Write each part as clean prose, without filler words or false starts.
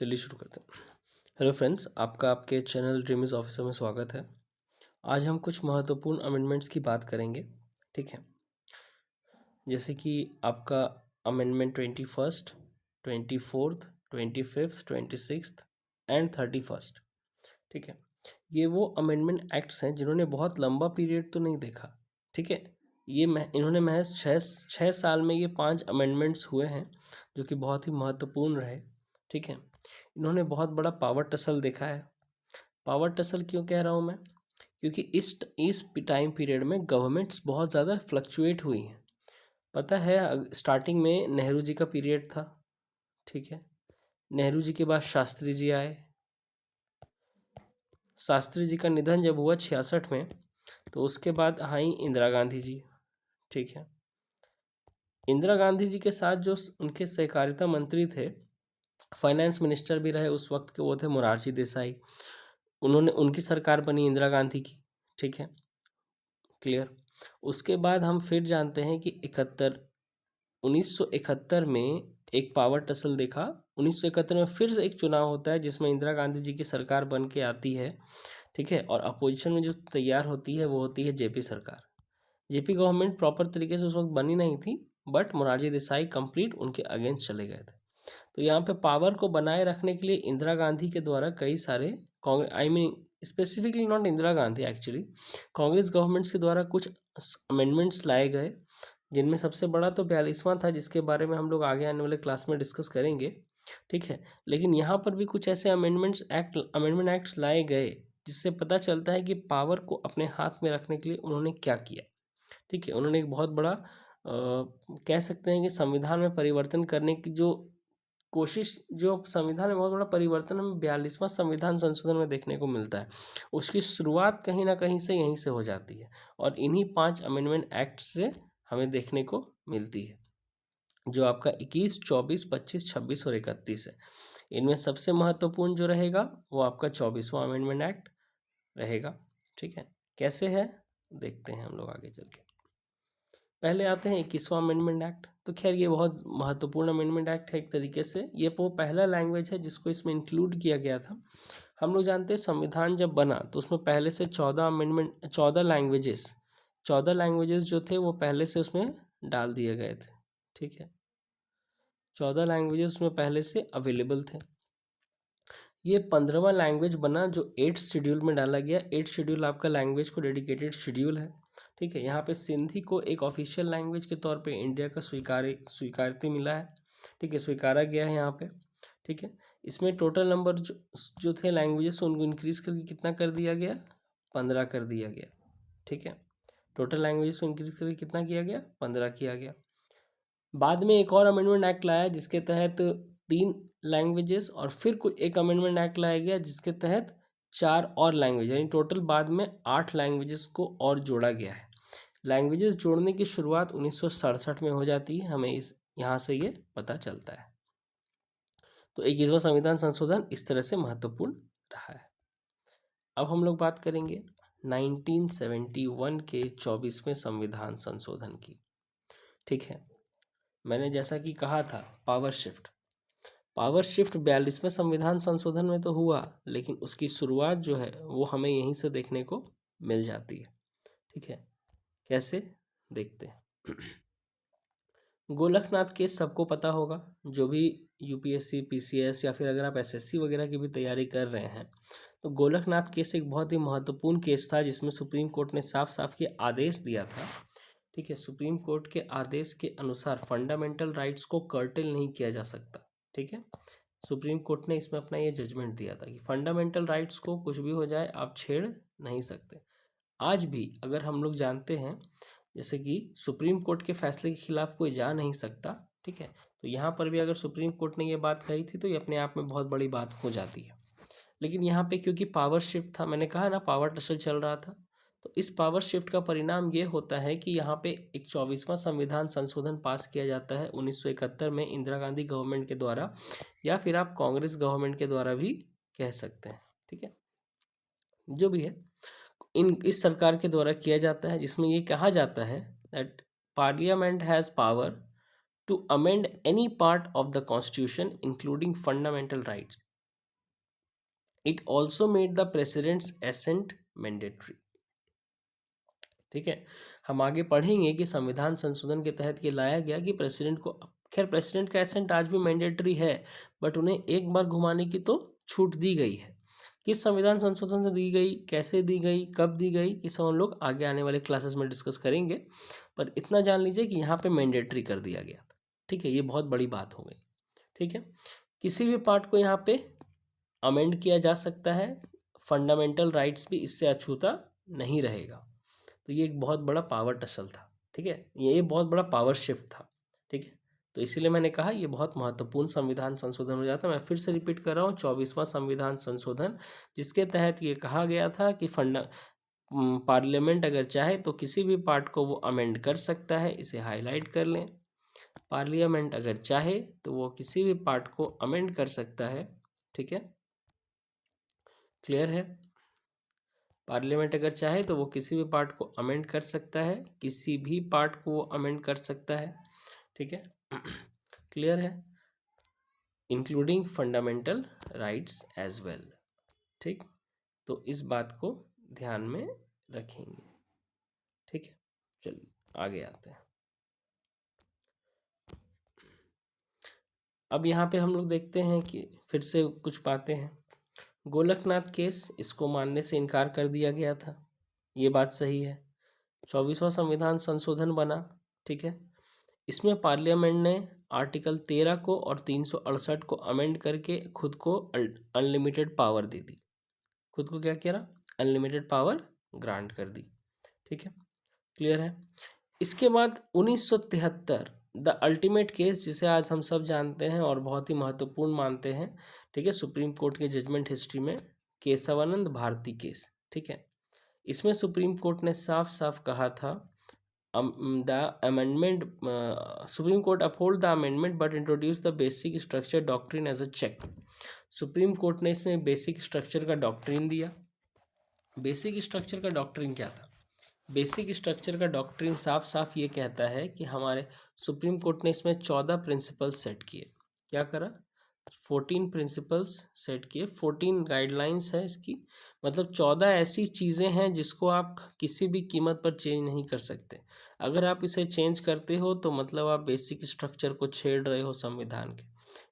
चलिए शुरू करते हैं। हेलो फ्रेंड्स, आपका आपके चैनल ड्रीम इज़ ऑफिसर में स्वागत है। आज हम कुछ महत्वपूर्ण अमेंडमेंट्स की बात करेंगे। ठीक है, जैसे कि आपका अमेंडमेंट 21, 24, 25, 26 एंड 31। ठीक है, ये वो अमेंडमेंट एक्ट्स हैं जिन्होंने बहुत लंबा पीरियड तो नहीं देखा। ठीक है, इन्होंने महज छः साल में ये 5 अमेंडमेंट्स हुए हैं जो कि बहुत ही महत्वपूर्ण रहे। ठीक है, इन्होंने बहुत बड़ा पावर टसल देखा है। पावर टसल क्यों कह रहा हूँ मैं? क्योंकि इस टाइम पीरियड में गवर्नमेंट्स बहुत ज़्यादा फ्लक्चुएट हुई हैं। पता है, स्टार्टिंग में नेहरू जी का पीरियड था। ठीक है, नेहरू जी के बाद शास्त्री जी आए। शास्त्री जी का निधन जब हुआ 66 में, तो उसके बाद आई इंदिरा गांधी जी। ठीक है, इंदिरा गांधी जी के साथ जो उनके सहकारिता मंत्री थे, फाइनेंस मिनिस्टर भी रहे उस वक्त के, वो थे मोरारजी देसाई। उनकी सरकार बनी इंदिरा गांधी की। ठीक है, क्लियर। उसके बाद हम फिर जानते हैं कि 1971 में एक पावर टसल देखा। 1971 में फिर से एक चुनाव होता है जिसमें इंदिरा गांधी जी की सरकार बन के आती है। ठीक है, और अपोजिशन में जो तैयार होती है वो होती है जेपी सरकार। जेपी गवर्नमेंट प्रॉपर तरीके से उस वक्त बनी नहीं थी, बट मोरारजी देसाई कंप्लीट उनके अगेंस्ट चले गए थे। तो यहाँ पे पावर को बनाए रखने के लिए इंदिरा गांधी के द्वारा कई सारे specifically not Indira Gandhi, actually Congress governments के द्वारा कुछ अमेंडमेंट्स लाए गए, जिनमें सबसे बड़ा तो 42वां था, जिसके बारे में हम लोग आगे आने वाले क्लास में डिस्कस करेंगे। ठीक है, लेकिन यहाँ पर भी कुछ ऐसे अमेंडमेंट एक्ट्स लाए गए जिससे पता चलता है कि पावर को अपने हाथ में रखने के लिए उन्होंने क्या किया। ठीक है, उन्होंने एक बहुत बड़ा कह सकते हैं कि संविधान में परिवर्तन करने की जो कोशिश, जो संविधान में बहुत बड़ा परिवर्तन हमें 42वां संविधान संशोधन में देखने को मिलता है, उसकी शुरुआत कहीं ना कहीं से यहीं से हो जाती है और इन्हीं 5 अमेंडमेंट एक्ट से हमें देखने को मिलती है, जो आपका 21, 24, 25, 26 और 31 है। इनमें सबसे महत्वपूर्ण जो रहेगा वो आपका 24वां अमेंडमेंट एक्ट रहेगा। ठीक है, कैसे है देखते हैं हम लोग आगे चल के। पहले आते हैं 21वां अमेंडमेंट एक्ट। तो खैर ये बहुत महत्वपूर्ण अमेंडमेंट एक्ट है एक तरीके से। ये वो पहला लैंग्वेज है जिसको इसमें इंक्लूड किया गया था। हम लोग जानते हैं संविधान जब बना तो उसमें पहले से 14 लैंग्वेजेस जो थे वो पहले से उसमें डाल दिए गए थे। ठीक है, 14 लैंग्वेजेस उसमें पहले से अवेलेबल थे। ये 15वां लैंग्वेज बना जो 8th शेड्यूल में डाला गया। 8th शेड्यूल आपका लैंग्वेज को डेडिकेटेड शेड्यूल है। ठीक है, यहाँ पे सिंधी को एक ऑफिशियल लैंग्वेज के तौर पे इंडिया का स्वीकार्यता मिला है। ठीक है, स्वीकारा गया है यहाँ पे। ठीक है, इसमें टोटल नंबर जो थे लैंग्वेजेस उनको इंक्रीज करके कितना कर दिया गया? 15 कर दिया गया। ठीक है, टोटल लैंग्वेजेस को इंक्रीज करके कितना किया गया? 15 किया गया। बाद में एक और अमेंडमेंट एक्ट लाया जिसके तहत 3 लैंग्वेजेस और फिर कोई एक अमेंडमेंट एक्ट लाया गया जिसके तहत 4 और लैंग्वेज, यानी टोटल बाद में 8 लैंग्वेजेस को और जोड़ा गया है। लैंग्वेजेस जोड़ने की शुरुआत 1967 में हो जाती है, हमें इस यहाँ से ये पता चलता है। तो 21वां संविधान संशोधन इस तरह से महत्वपूर्ण रहा है। अब हम लोग बात करेंगे 1971 के 24वें संविधान संशोधन की। ठीक है, मैंने जैसा कि कहा था पावर शिफ्ट 42वें संविधान संशोधन में तो हुआ, लेकिन उसकी शुरुआत जो है वो हमें यहीं से देखने को मिल जाती है। ठीक है, कैसे देखते हैं। गोलकनाथ केस सबको पता होगा, जो भी यूपीएससी, पीसीएस या फिर अगर आप एसएससी वगैरह की भी तैयारी कर रहे हैं, तो गोलकनाथ केस एक बहुत ही महत्वपूर्ण केस था जिसमें सुप्रीम कोर्ट ने साफ साफ ये आदेश दिया था। ठीक है, सुप्रीम कोर्ट के आदेश के अनुसार फंडामेंटल राइट्स को कर्टेल नहीं किया जा सकता। ठीक है, सुप्रीम कोर्ट ने इसमें अपना ये जजमेंट दिया था कि फंडामेंटल राइट्स को कुछ भी हो जाए आप छेड़ नहीं सकते। आज भी अगर हम लोग जानते हैं जैसे कि सुप्रीम कोर्ट के फैसले के खिलाफ कोई जा नहीं सकता। ठीक है, तो यहाँ पर भी अगर सुप्रीम कोर्ट ने ये बात कही थी तो ये अपने आप में बहुत बड़ी बात हो जाती है। लेकिन यहाँ पे क्योंकि पावर शिफ्ट था, मैंने कहा ना पावर टसल चल रहा था, तो इस पावर शिफ्ट का परिणाम ये होता है कि यहाँ पे एक 24वां संविधान संशोधन पास किया जाता है 1971 में इंदिरा गांधी गवर्नमेंट के द्वारा, या फिर आप कांग्रेस गवर्नमेंट के द्वारा भी कह सकते हैं। ठीक है, जो भी है इस सरकार के द्वारा किया जाता है, जिसमें ये कहा जाता है that parliament has power to amend any part of the constitution including fundamental rights it also made the president's assent mandatory. ठीक है, हम आगे पढ़ेंगे कि संविधान संशोधन के तहत ये लाया गया कि प्रेसिडेंट को, खैर प्रेसिडेंट का एसेंट आज भी मैंडेटरी है, बट उन्हें एक बार घुमाने की तो छूट दी गई है। किस संविधान संशोधन से दी गई, कैसे दी गई, कब दी गई, ये सब हम लोग आगे आने वाले क्लासेस में डिस्कस करेंगे, पर इतना जान लीजिए कि यहाँ पे मैंडेटरी कर दिया गया था। ठीक है, ये बहुत बड़ी बात हो गई। ठीक है, किसी भी पार्ट को यहाँ पे अमेंड किया जा सकता है, फंडामेंटल राइट्स भी इससे अछूता नहीं रहेगा। तो ये एक बहुत बड़ा पावर टसल था। ठीक है, ये बहुत बड़ा पावर शिफ्ट था। ठीक है, तो इसीलिए मैंने कहा ये बहुत महत्वपूर्ण संविधान संशोधन हो जाता है। मैं फिर से रिपीट कर रहा हूँ, 24वां संविधान संशोधन, जिसके तहत ये कहा गया था कि पार्लियामेंट अगर चाहे तो किसी भी पार्ट को वो अमेंड कर सकता है। इसे हाईलाइट कर लें, पार्लियामेंट अगर चाहे तो वो किसी भी पार्ट को अमेंड कर सकता है। ठीक है, क्लियर है? पार्लियामेंट अगर चाहे तो वो किसी भी पार्ट को अमेंड कर सकता है, किसी भी पार्ट को वो अमेंड कर सकता है। ठीक है, क्लियर है? Including fundamental rights as well. ठीक, तो इस बात को ध्यान में रखेंगे। ठीक है, चलिए आगे आते हैं। अब यहाँ पे हम लोग देखते हैं कि फिर से कुछ बातें हैं। गोलकनाथ केस, इसको मानने से इनकार कर दिया गया था, ये बात सही है। 24वां संविधान संशोधन बना। ठीक है, इसमें पार्लियामेंट ने आर्टिकल 13 को और 368 को अमेंड करके खुद को अनलिमिटेड पावर दे दी। खुद को क्या करा? अनलिमिटेड पावर ग्रांट कर दी। ठीक है, क्लियर है? इसके बाद 1973 द अल्टीमेट केस, जिसे आज हम सब जानते हैं और बहुत ही महत्वपूर्ण मानते हैं। ठीक है, सुप्रीम कोर्ट के जजमेंट हिस्ट्री में केशवानंद भारती केस। ठीक है, इसमें सुप्रीम कोर्ट ने साफ साफ कहा था, the amendment, supreme court uphold the amendment but introduce the basic structure doctrine as a check. Supreme court ने इसमें बेसिक स्ट्रक्चर का डॉक्ट्रिन दिया। बेसिक स्ट्रक्चर का डॉक्ट्रिन क्या था? बेसिक स्ट्रक्चर का डॉक्ट्रिन साफ साफ ये कहता है कि हमारे सुप्रीम कोर्ट ने इसमें 14 प्रिंसिपल्स सेट किए। क्या करा? 14 प्रिंसिपल्स सेट किए, 14 गाइडलाइंस है इसकी, मतलब 14 ऐसी चीज़ें हैं जिसको आप किसी भी कीमत पर चेंज नहीं कर सकते। अगर आप इसे चेंज करते हो तो मतलब आप बेसिक स्ट्रक्चर को छेड़ रहे हो संविधान के।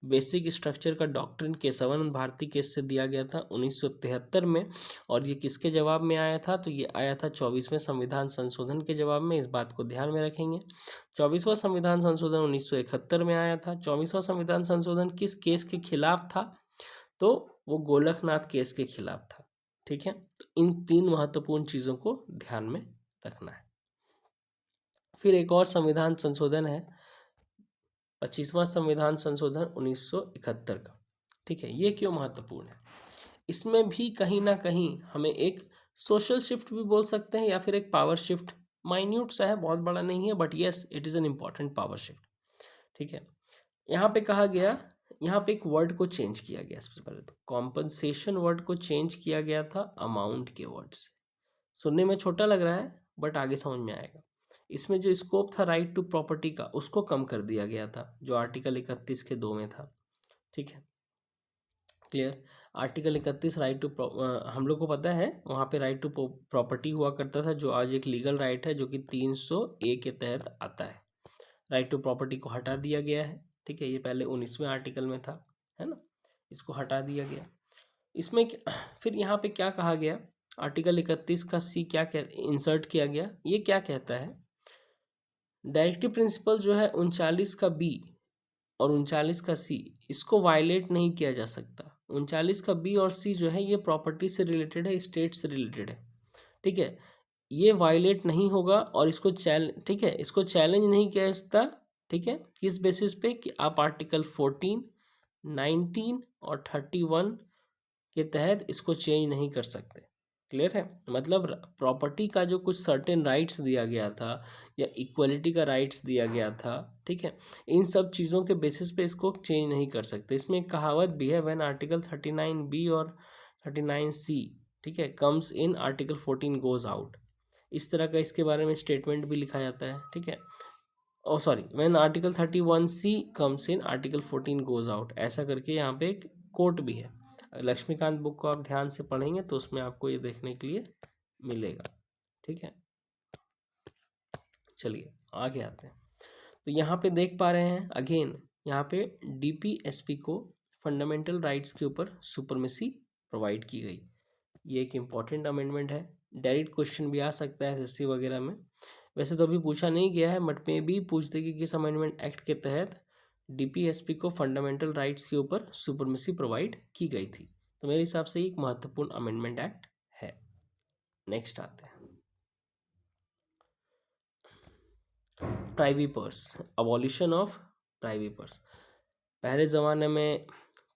बेसिक स्ट्रक्चर का डॉक्ट्रिन केशवानंद भारती केस से दिया गया था 1973 में। और ये किसके जवाब में आया था? तो ये आया था 24वें संविधान संशोधन के जवाब में। इस बात को ध्यान में रखेंगे। 24वां संविधान संशोधन 1971 में आया था। 24वां संविधान संशोधन किस केस के खिलाफ था? तो वो गोलकनाथ केस के खिलाफ था। ठीक है, तो इन 3 महत्वपूर्ण चीज़ों को ध्यान में रखना है। फिर एक और संविधान संशोधन है, 25वां संविधान संशोधन 1971 का। ठीक है, ये क्यों महत्वपूर्ण है? इसमें भी कहीं ना कहीं हमें एक सोशल शिफ्ट भी बोल सकते हैं या फिर एक पावर शिफ्ट, माइन्यूट सा है, बहुत बड़ा नहीं है, but yes it is an important power shift. ठीक है, यहाँ पे कहा गया, यहाँ पे एक वर्ड को चेंज किया गया। सबसे पहले तो कॉम्पनसेशन वर्ड को चेंज किया गया था अमाउंट के वर्ड से। सुनने में छोटा लग रहा है बट आगे समझ में आएगा। इसमें जो स्कोप था राइट टू प्रॉपर्टी का, उसको कम कर दिया गया था, जो आर्टिकल 31 के 2 में था। ठीक है, क्लियर? आर्टिकल 31 राइट टू, हम लोग को पता है वहाँ पे राइट टू प्रॉपर्टी हुआ करता था, जो आज एक लीगल राइट है, जो कि 300A के तहत आता है। राइट टू प्रॉपर्टी को हटा दिया गया है। ठीक है, ये पहले 19वें आर्टिकल में था, है ना, इसको हटा दिया गया। इसमें फिर यहाँ पे क्या कहा गया? आर्टिकल 31 का C क्या इंसर्ट किया गया? ये क्या कहता है? डायरेक्टिव प्रिंसिपल जो है 39 का B और 39 का C, इसको वायलेट नहीं किया जा सकता। 39 का B और C जो है ये प्रॉपर्टी से रिलेटेड है, स्टेट से रिलेटेड है। ठीक है, ये वायलेट नहीं होगा और इसको ठीक है, इसको चैलेंज नहीं किया जा सकता। ठीक है, किस बेसिस पे? कि आप आर्टिकल 14, 19 और 31 के तहत इसको चेंज नहीं कर सकते। क्लियर है? मतलब प्रॉपर्टी का जो कुछ सर्टेन राइट्स दिया गया था या इक्वलिटी का राइट्स दिया गया था, ठीक है, इन सब चीज़ों के बेसिस पे इसको चेंज नहीं कर सकते। इसमें एक कहावत भी है, व्हेन आर्टिकल 39B और 39C, ठीक है, comes in article 14 goes out. इस तरह का इसके बारे में स्टेटमेंट भी लिखा जाता है। ठीक है, oh sorry, when article 31C comes in article 14 goes out, ऐसा करके यहाँ पे एक कोट भी है। लक्ष्मीकांत बुक को आप ध्यान से पढ़ेंगे तो उसमें आपको ये देखने के लिए मिलेगा। ठीक है, चलिए आगे आते हैं। तो यहाँ पे देख पा रहे हैं अगेन, यहाँ पे डीपीएसपी को फंडामेंटल राइट्स के ऊपर सुपरमेसी प्रोवाइड की गई। ये एक इम्पॉर्टेंट अमेंडमेंट है। डायरेक्ट क्वेश्चन भी आ सकता है एसएससी वगैरह में, वैसे तो अभी पूछा नहीं गया है, बट में भी पूछ देगी कि किस अमेंडमेंट एक्ट के तहत डीपीएसपी को फंडामेंटल राइट्स के ऊपर सुपरमेसी प्रोवाइड की गई थी। तो मेरे हिसाब से एक महत्वपूर्ण अमेंडमेंट एक्ट है। नेक्स्ट आते हैं, privy purse, abolition of privy purse. पहले ज़माने में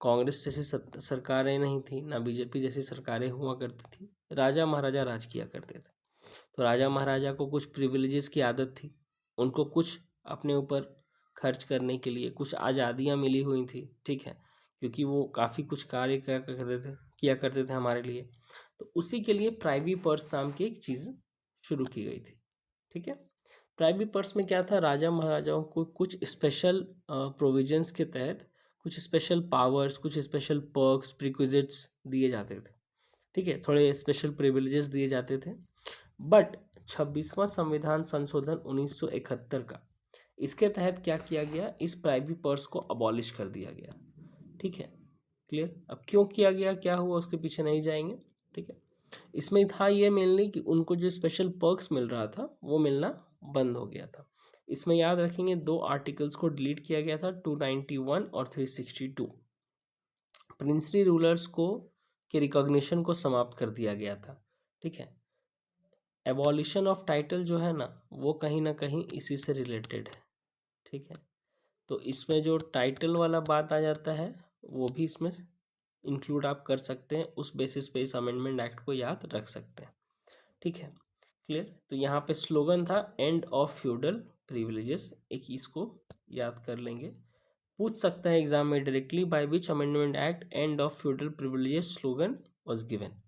कांग्रेस जैसी सरकारें नहीं थी, ना बीजेपी जैसी सरकारें हुआ करती थी, राजा महाराजा राज किया करते थे। तो राजा महाराजा को कुछ प्रिविलेजेस की आदत थी, उनको कुछ अपने ऊपर खर्च करने के लिए कुछ आज़ादियाँ मिली हुई थी। ठीक है, क्योंकि वो काफ़ी कुछ कार्य किया करते थे हमारे लिए। तो उसी के लिए प्राइवी पर्स नाम की एक चीज़ शुरू की गई थी। ठीक है, प्राइवी पर्स में क्या था, राजा महाराजाओं को कुछ स्पेशल प्रोविजंस के तहत कुछ स्पेशल पावर्स, कुछ स्पेशल पर्क्स, प्रिक्विजिट्स दिए जाते थे। ठीक है, थोड़े स्पेशल प्रिविलेजेस दिए जाते थे। बट 26वां संविधान संशोधन 1971 का, इसके तहत क्या किया गया, इस प्राइवी पर्स को अबॉलिश कर दिया गया। ठीक है, क्लियर। अब क्यों किया गया, क्या हुआ, उसके पीछे नहीं जाएंगे। ठीक है, इसमें था ये मेनली कि उनको जो स्पेशल पर्क्स मिल रहा था वो मिलना बंद हो गया था। इसमें याद रखेंगे दो आर्टिकल्स को डिलीट किया गया था, 291 और 362। प्रिंसली रूलर्स को के रिकॉग्निशन को समाप्त कर दिया गया था। ठीक है, एबॉलिशन ऑफ टाइटल जो है ना, वो कहीं ना कहीं इसी से रिलेटेड है। ठीक है, तो इसमें जो टाइटल वाला बात आ जाता है वो भी इसमें इंक्लूड आप कर सकते हैं, उस बेसिस पे इस अमेंडमेंट एक्ट को याद रख सकते हैं। ठीक है, क्लियर। तो यहाँ पे स्लोगन था एंड ऑफ फ्यूडल प्रिविलेजेस, एक इसको याद कर लेंगे। पूछ सकता है एग्जाम में directly, by which amendment act end of feudal privileges slogan was given.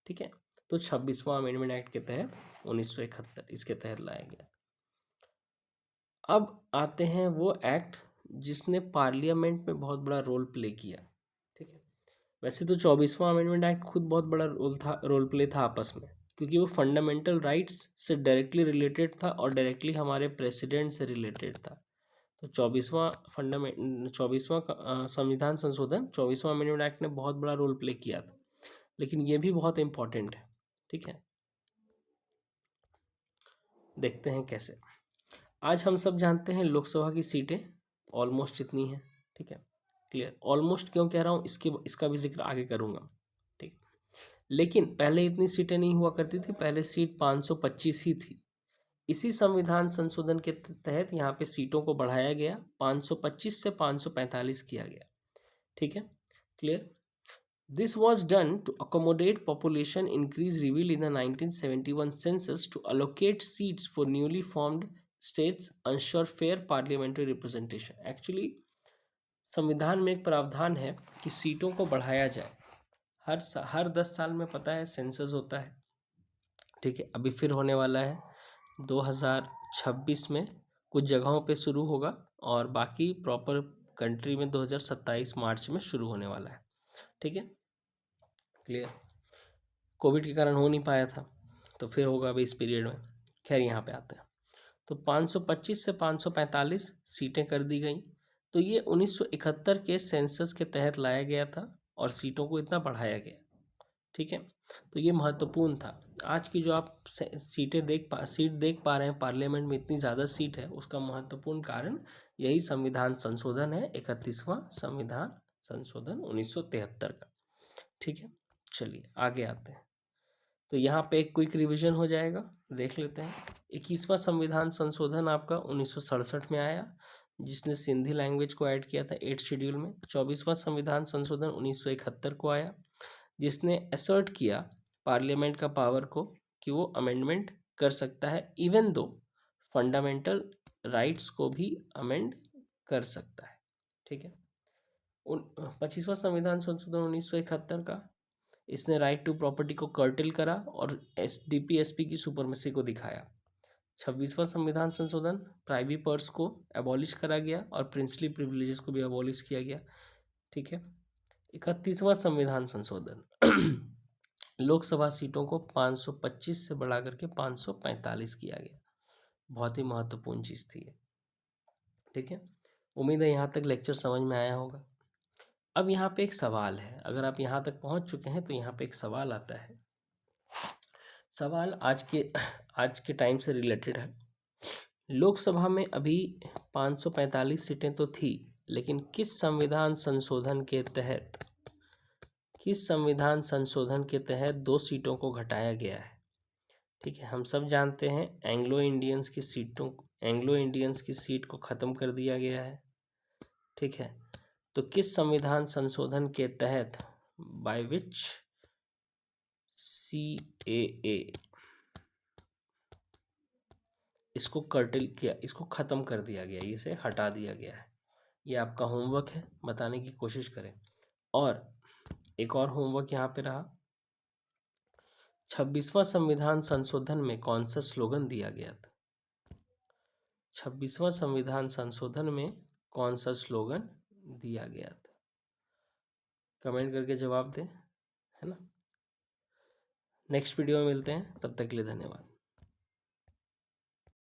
ठीक है, तो 26वां अमेंडमेंट एक्ट के तहत 1971 इसके तहत लाया गया। अब आते हैं वो एक्ट जिसने पार्लियामेंट में बहुत बड़ा रोल प्ले किया। ठीक है, वैसे तो 24वां अमेंडमेंट एक्ट खुद बहुत बड़ा रोल प्ले था आपस में, क्योंकि वो फंडामेंटल राइट्स से डायरेक्टली रिलेटेड था और डायरेक्टली हमारे प्रेसिडेंट से रिलेटेड था। तो 24वां संविधान संशोधन 24वां अमेंडमेंट एक्ट ने बहुत बड़ा रोल प्ले किया था, लेकिन ये भी बहुत इंपॉर्टेंट है। ठीक है, देखते हैं कैसे। आज हम सब जानते हैं लोकसभा की सीटें ऑलमोस्ट इतनी हैं। ठीक है, क्लियर। ऑलमोस्ट क्यों कह रहा हूँ, इसका भी जिक्र आगे करूँगा। ठीक, लेकिन पहले इतनी सीटें नहीं हुआ करती थी, पहले सीट 525 ही थी। इसी संविधान संशोधन के तहत यहाँ पे सीटों को बढ़ाया गया, 525 से 545 किया गया। ठीक है, clear. This was done to accommodate population increase revealed in the 1971 census to allocate seats for newly formed states, ensure fair parliamentary representation. Actually, संविधान में एक प्रावधान है कि सीटों को बढ़ाया जाए। हर 10 साल में पता है सेंसस होता है। ठीक है, अभी फिर होने वाला है 2026 में, कुछ जगहों पे शुरू होगा और बाकी प्रॉपर कंट्री में 2027 मार्च में शुरू होने वाला है। ठीक है, क्लियर। कोविड के कारण हो नहीं पाया था, तो फिर होगा अभी इस पीरियड में। खैर यहाँ पे आते हैं, तो 525 से 545 सीटें कर दी गई। तो ये 1971 के सेंसस के तहत लाया गया था और सीटों को इतना बढ़ाया गया। ठीक है, तो ये महत्वपूर्ण था। आज की जो आप सीट देख पा रहे हैं, पार्लियामेंट में इतनी ज़्यादा सीट है, उसका महत्वपूर्ण कारण यही संविधान संशोधन है, 31वां संविधान संशोधन 1973 का। ठीक है, चलिए आगे आते हैं। तो यहाँ पे एक क्विक रिवीजन हो जाएगा, देख लेते हैं। 21वां संविधान संशोधन आपका 1967 में आया, जिसने सिंधी लैंग्वेज को ऐड किया था 8th शेड्यूल में। 24वां संविधान संशोधन 1971 को आया, जिसने असर्ट किया पार्लियामेंट का पावर को कि वो अमेंडमेंट कर सकता है, इवन दो फंडामेंटल राइट्स को भी अमेंड कर सकता है। ठीक है, 25वां संविधान संशोधन 1971 का, इसने राइट टू प्रॉपर्टी को कर्टिल करा और डीपीएसपी की सुपरमेसी को दिखाया। 26वां संविधान संशोधन, प्राइवी पर्स को एबॉलिश करा गया और प्रिंसली प्रिविलेजेस को भी एबॉलिश किया गया। ठीक है, 31वां संविधान संशोधन लोकसभा सीटों को 525 से बढ़ा करके 545 किया गया। बहुत ही महत्वपूर्ण चीज़ थी ये। ठीक है, उम्मीद है यहाँ तक लेक्चर समझ में आया होगा। अब यहाँ पे एक सवाल है, अगर आप यहाँ तक पहुँच चुके हैं तो यहाँ पे एक सवाल आता है। सवाल आज के टाइम से रिलेटेड है। लोकसभा में अभी 545 सीटें तो थी, लेकिन किस संविधान संशोधन के तहत 2 सीटों को घटाया गया है? ठीक है, हम सब जानते हैं एंग्लो इंडियंस की सीट को ख़त्म कर दिया गया है। ठीक है, तो किस संविधान संशोधन के तहत, बाय विच CAA इसको कर्टेल किया, इसको ख़त्म कर दिया गया, इसे हटा दिया गया है। ये आपका होमवर्क है, बताने की कोशिश करें। और एक और होमवर्क यहाँ पे रहा, 26वां संविधान संशोधन में कौन सा स्लोगन दिया गया था? 26वां संविधान संशोधन में कौन सा स्लोगन दिया गया था? कमेंट करके जवाब दें, है ना। नेक्स्ट वीडियो में मिलते हैं, तब तक के लिए धन्यवाद।